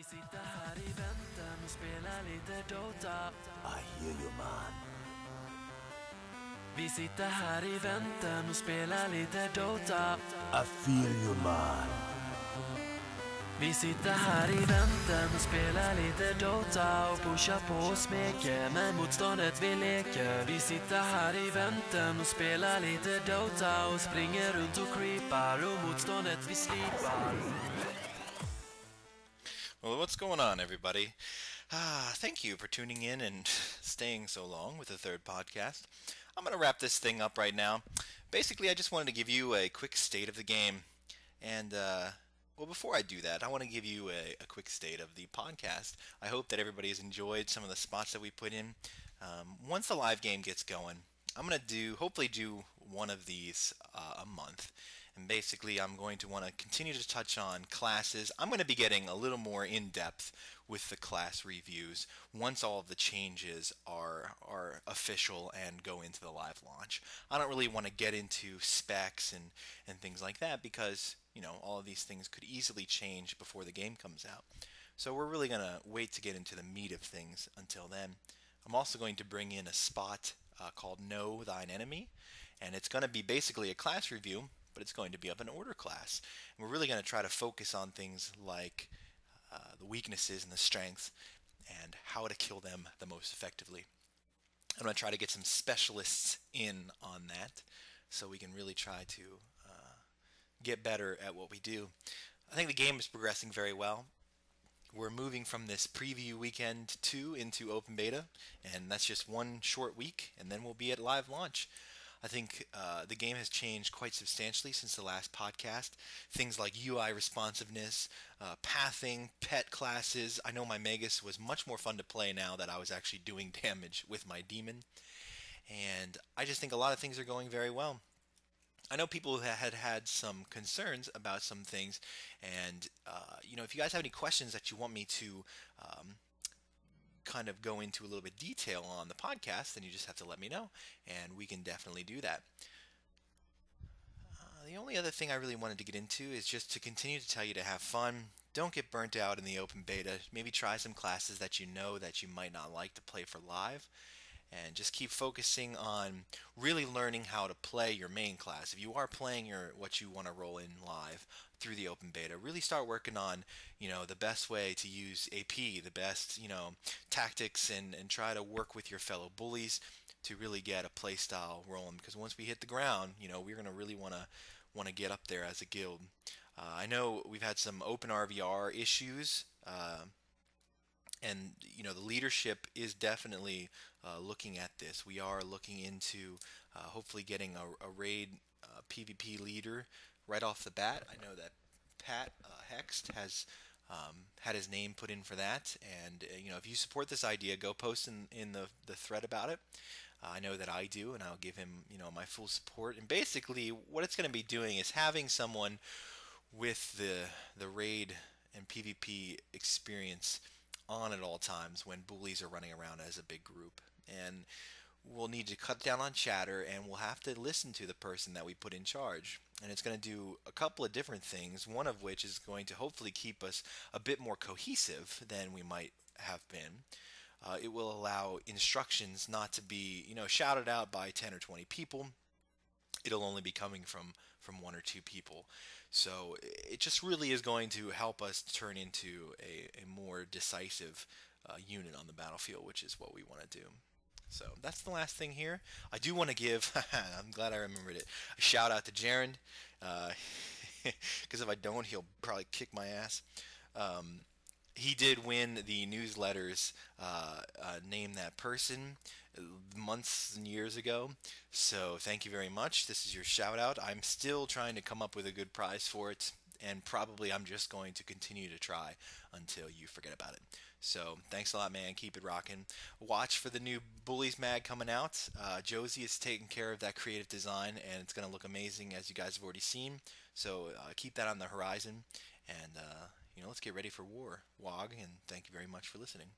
Vi sitter här i väntan och spelar lite Dota. I hear you, man. Vi sitter här i väntan och spelar lite Dota. I feel you, man. Vi sitter här i väntan och spelar lite Dota och pushar på och smeker med motståndet vi leker. Vi sitter här i väntan och spelar lite Dota och springer runt och creepar och motståndet vi slipar. Well, what's going on, everybody? Thank you for tuning in and staying so long with the third podcast. I'm going to wrap this thing up right now. Basically, I just wanted to give you a quick state of the game. And, well, before I do that, I want to give you a quick state of the podcast. I hope that everybody has enjoyed some of the spots that we put in. Once the live game gets going, I'm going to hopefully do one of these a month. And basically, I'm going to want to continue to touch on classes. I'm going to be getting a little more in-depth with the class reviews once all of the changes are official and go into the live launch. I don't really want to get into specs and things like that because, you know, all of these things could easily change before the game comes out. So we're really going to wait to get into the meat of things until then. I'm also going to bring in a spot called Know Thine Enemy, and it's going to be basically a class review, but it's going to be of an order class. And we're really going to try to focus on things like the weaknesses and the strengths and how to kill them the most effectively. I'm going to try to get some specialists in on that so we can really try to get better at what we do. I think the game is progressing very well. We're moving from this preview weekend 2 into open beta, and that's just one short week, and then we'll be at live launch. I think the game has changed quite substantially since the last podcast. Things like UI responsiveness, pathing, pet classes. I know my Magus was much more fun to play now that I was actually doing damage with my demon. And I just think a lot of things are going very well. I know people had some concerns about some things, and you know, if you guys have any questions that you want me to kind of go into a little bit detail on the podcast, then you just have to let me know, and we can definitely do that. The only other thing I really wanted to get into is just to continue to tell you to have fun. Don't get burnt out in the open beta. Maybe try some classes that you know that you might not like to play for live. And just keep focusing on really learning how to play your main class. If you are playing what you want to roll in live through the open beta, really start working on, you know, the best way to use AP, the best, you know, tactics, and try to work with your fellow bullies to really get a play style rolling. Because once we hit the ground, you know, we're going to really want to get up there as a guild. I know we've had some open RVR issues. And, you know, the leadership is definitely looking at this. We are looking into hopefully getting a raid PvP leader right off the bat. I know that Pat Hext has had his name put in for that. And, you know, if you support this idea, go post in the thread about it. I know that I do, and I'll give him, you know, my full support. And basically what it's going to be doing is having someone with the raid and PvP experience on at all times when bullies are running around as a big group. And we'll need to cut down on chatter, and we'll have to listen to the person that we put in charge. And it's going to do a couple of different things, one of which is going to hopefully keep us a bit more cohesive than we might have been. It will allow instructions not to be, you know, shouted out by 10 or 20 people. It'll only be coming from 1 or 2 people. So it just really is going to help us turn into a more decisive unit on the battlefield, which is what we want to do. So that's the last thing here. I do want to give, I'm glad I remembered it, a shout out to Jaron, because if I don't, he'll probably kick my ass. He did win the newsletters Name That Person months and years ago, so thank you very much. This is your shout out. I'm still trying to come up with a good prize for it, and probably I'm just going to continue to try until you forget about it. So thanks a lot, man. Keep it rocking. Watch for the new Bullies mag coming out. Josie is taking care of that creative design, and it's going to look amazing, as you guys have already seen. So keep that on the horizon, and you know, let's get ready for war. WOG, and thank you very much for listening.